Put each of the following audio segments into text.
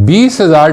20,000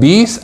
20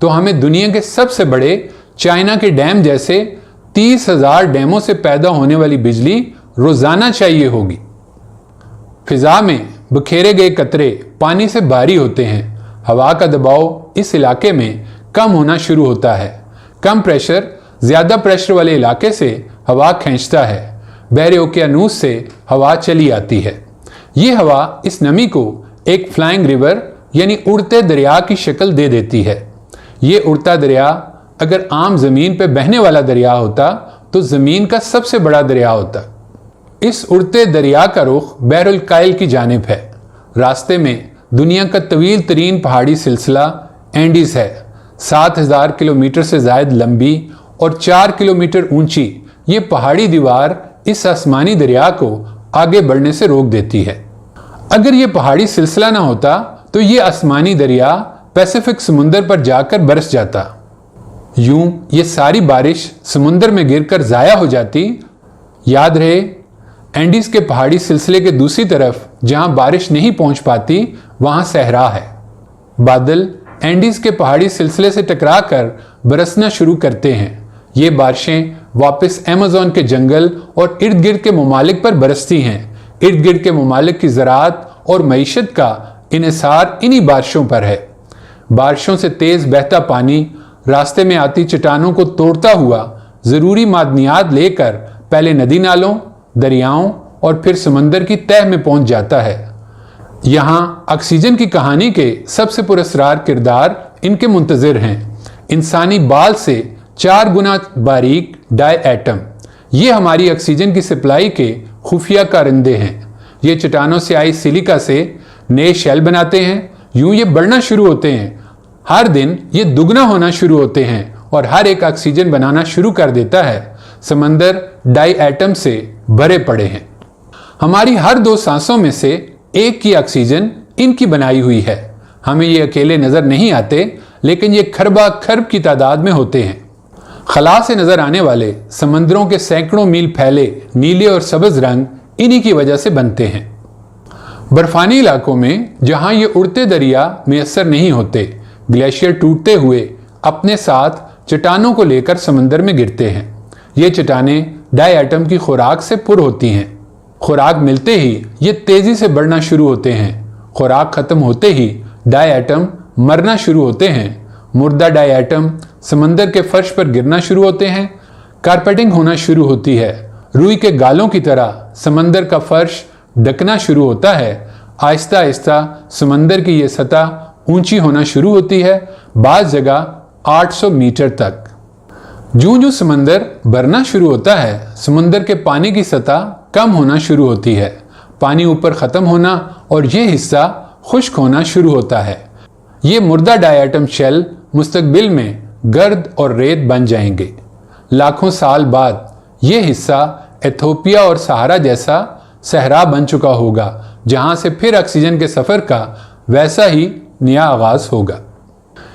تو ہمیں دنیا کے سب سے بڑے چائنا کے ڈیم جیسے 30,000 ڈیموں سے پیدا ہونے والی بجلی روزانہ چاہیے ہوگی۔ فضا میں بکھیرے گئے قطرے پانی سے بھاری ہوتے ہیں۔ ہوا کا دباؤ اس علاقے میں کم ہونا شروع ہوتا ہے۔ کم پریشر زیادہ پریشر والے علاقے سے ہوا کھینچتا ہے۔ بحر اوقیانوس سے ہوا چلی آتی ہے۔ یہ ہوا اس نمی کو ایک فلائنگ ریور یعنی اڑتے دریا کی شکل دے دیتی ہے۔ یہ اڑتا دریا اگر عام زمین پہ بہنے والا دریا ہوتا تو زمین کا سب سے بڑا دریا ہوتا۔ اس اڑتے دریا کا رخ بحر الکاہل کی جانب ہے۔ راستے میں دنیا کا طویل ترین پہاڑی سلسلہ اینڈیز ہے۔ 7,000 کلومیٹر سے زائد لمبی اور 4 کلومیٹر اونچی یہ پہاڑی دیوار اس آسمانی دریا کو آگے بڑھنے سے روک دیتی ہے۔ اگر یہ پہاڑی سلسلہ نہ ہوتا تو یہ آسمانی دریا پیسیفک سمندر پر جا کر برس جاتا۔ یوں یہ ساری بارش سمندر میں گر کر ضائع ہو جاتی۔ یاد رہے، اینڈیز کے پہاڑی سلسلے کے دوسری طرف جہاں بارش نہیں پہنچ پاتی وہاں صحرا ہے۔ بادل اینڈیز کے پہاڑی سلسلے سے ٹکرا کر برسنا شروع کرتے ہیں۔ یہ بارشیں واپس ایمیزون کے جنگل اور ارد گرد کے ممالک پر برستی ہیں۔ ارد گرد کے ممالک کی زراعت اور معیشت کا انحصار انہی بارشوں پر ہے۔ بارشوں سے تیز بہتا پانی راستے میں آتی چٹانوں کو توڑتا ہوا ضروری معدنیات لے کر پہلے ندی نالوں، دریاؤں اور پھر سمندر کی تہہ میں پہنچ جاتا ہے۔ یہاں آکسیجن کی کہانی کے سب سے پراسرار کردار ان کے منتظر ہیں۔ انسانی بال سے 4 گنا باریک ڈائی ایٹم، یہ ہماری آکسیجن کی سپلائی کے خفیہ کارندے ہیں۔ یہ چٹانوں سے آئی سیلیکا سے نئے شیل بناتے ہیں۔ یوں یہ بڑھنا شروع ہوتے ہیں۔ ہر دن یہ دگنا ہونا شروع ہوتے ہیں اور ہر ایک آکسیجن بنانا شروع کر دیتا ہے۔ سمندر ڈائی ایٹم سے بھرے پڑے ہیں۔ ہماری ہر 2 سانسوں میں سے ایک کی آکسیجن ان کی بنائی ہوئی ہے۔ ہمیں یہ اکیلے نظر نہیں آتے لیکن یہ کھربا کھرب کی تعداد میں ہوتے ہیں۔ خلا سے نظر آنے والے سمندروں کے سینکڑوں میل پھیلے نیلے اور سبز رنگ انہی کی وجہ سے بنتے ہیں۔ برفانی علاقوں میں جہاں یہ اڑتے دریا میسر نہیں ہوتے، گلیشیئر ٹوٹتے ہوئے اپنے ساتھ چٹانوں کو لے کر سمندر میں گرتے ہیں۔ یہ چٹانیں ڈائی ایٹم کی خوراک سے پر ہوتی ہیں۔ خوراک ملتے ہی یہ تیزی سے بڑھنا شروع ہوتے ہیں۔ خوراک ختم ہوتے ہی ڈائی ایٹم مرنا شروع ہوتے ہیں۔ مردہ ڈائی ایٹم سمندر کے فرش پر گرنا شروع ہوتے ہیں۔ کارپیٹنگ ہونا شروع ہوتی ہے۔ روئی کے گالوں کی طرح سمندر کا فرش ڈھکنا شروع ہوتا ہے۔ آہستہ آہستہ سمندر کی یہ سطح اونچی ہونا شروع ہوتی ہے، بعض جگہ 800 میٹر تک۔ جوں سمندر بھرنا شروع ہوتا ہے، سمندر کے پانی کی سطح کم ہونا شروع ہوتی ہے۔ پانی اوپر ختم ہونا اور یہ حصہ خشک ہونا شروع ہوتا ہے۔ یہ مردہ ڈائی ایٹم شیل مستقبل میں گرد اور ریت بن جائیں گے۔ لاکھوں سال بعد یہ حصہ ایتھوپیا اور سہارا جیسا صحرا بن چکا ہوگا، جہاں سے پھر آکسیجن کے سفر کا ویسا ہی نیا آغاز ہوگا۔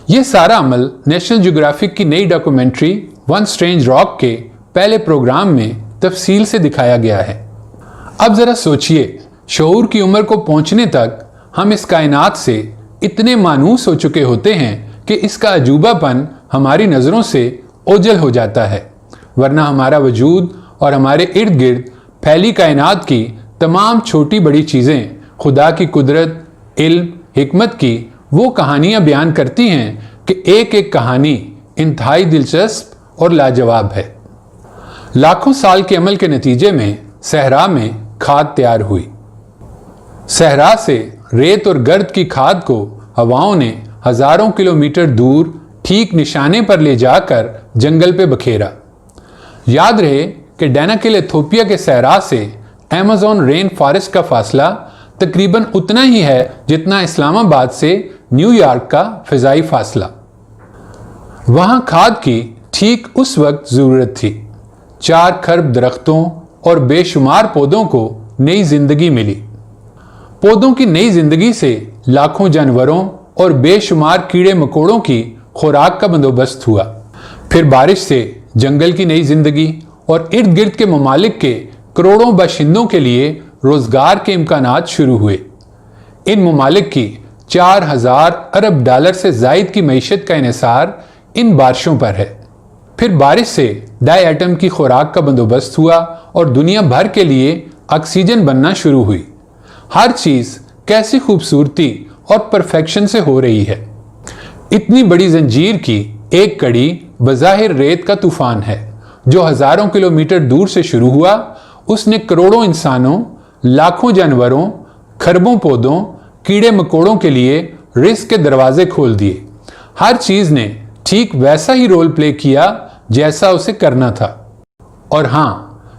یہ سارا عمل نیشنل جیوگرافک کی نئی ڈاکومنٹری ون سٹرینج راک کے پہلے پروگرام میں تفصیل سے دکھایا گیا ہے۔ اب ذرا سوچئے، شعور کی عمر کو پہنچنے تک ہم اس کائنات سے اتنے مانوس ہو چکے ہوتے ہیں کہ اس کا عجوبہ پن ہماری نظروں سے اوجھل ہو جاتا ہے، ورنہ ہمارا وجود اور ہمارے ارد گرد پھیلی کائنات کی تمام چھوٹی بڑی چیزیں خدا کی قدرت، علم، حکمت کی وہ کہانیاں بیان کرتی ہیں کہ ایک ایک کہانی انتہائی دلچسپ اور لاجواب ہے۔ لاکھوں سال کے عمل کے نتیجے میں صحرا میں کھاد تیار ہوئی۔ صحرا سے ریت اور گرد کی کھاد کو ہواؤں نے ہزاروں کلومیٹر دور ٹھیک نشانے پر لے جا کر جنگل پہ بکھیرا۔ یاد رہے کہ ڈیناکل ایتھوپیا کے صحرا سے ایمیزون رین فارسٹ کا فاصلہ تقریباً اتنا ہی ہے جتنا اسلام آباد سے نیو یارک کا فضائی فاصلہ۔ وہاں کھاد کی ٹھیک اس وقت ضرورت تھی۔ 4 کھرب درختوں اور بے شمار پودوں کو نئی زندگی ملی۔ پودوں کی نئی زندگی سے لاکھوں جانوروں اور بے شمار کیڑے مکوڑوں کی خوراک کا بندوبست ہوا۔ پھر بارش سے جنگل کی نئی زندگی اور ارد گرد کے ممالک کے کروڑوں باشندوں کے لیے روزگار کے امکانات شروع ہوئے۔ ان ممالک کی 4,000 ارب ڈالر سے زائد کی معیشت کا انحصار ان بارشوں پر ہے۔ پھر بارش سے ڈائی ایٹم کی خوراک کا بندوبست ہوا اور دنیا بھر کے لیے آکسیجن بننا شروع ہوئی۔ ہر چیز کیسی خوبصورتی اور پرفیکشن سے ہو رہی ہے۔ اتنی بڑی زنجیر کی ایک کڑی بظاہر ریت کا طوفان ہے جو ہزاروں کلومیٹر دور سے شروع ہوا۔ اس نے کروڑوں انسانوں، لاکھوں جانوروں، کھربوں پودوں، کیڑے مکوڑوں کے لیے رزق کے دروازے کھول دیے۔ ہر چیز نے ٹھیک ویسا ہی رول پلے کیا جیسا اسے کرنا تھا۔ اور ہاں،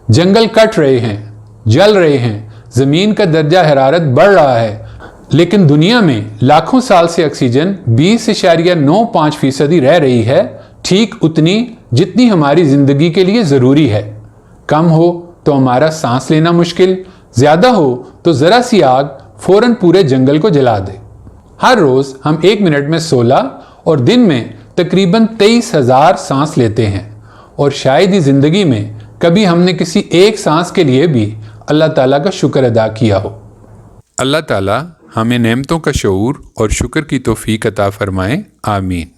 جنگل کٹ رہے ہیں، جل رہے ہیں، زمین کا درجہ حرارت بڑھ رہا ہے، لیکن دنیا میں لاکھوں سال سے آکسیجن 20.95% رہ رہی ہے، ٹھیک اتنی جتنی ہماری زندگی کے لیے ضروری ہے۔ کم ہو تو ہمارا سانس لینا مشکل، زیادہ ہو تو ذرا سی آگ فوراً پورے جنگل کو جلا دے۔ ہر روز ہم 1 منٹ میں 16 اور دن میں تقریباً 23,000 سانس لیتے ہیں، اور شاید ہی زندگی میں کبھی ہم نے کسی ایک سانس کے لیے بھی اللہ تعالیٰ کا شکر ادا کیا ہو۔ اللہ تعالیٰ ہمیں نعمتوں کا شعور اور شکر کی توفیق عطا فرمائے، آمین۔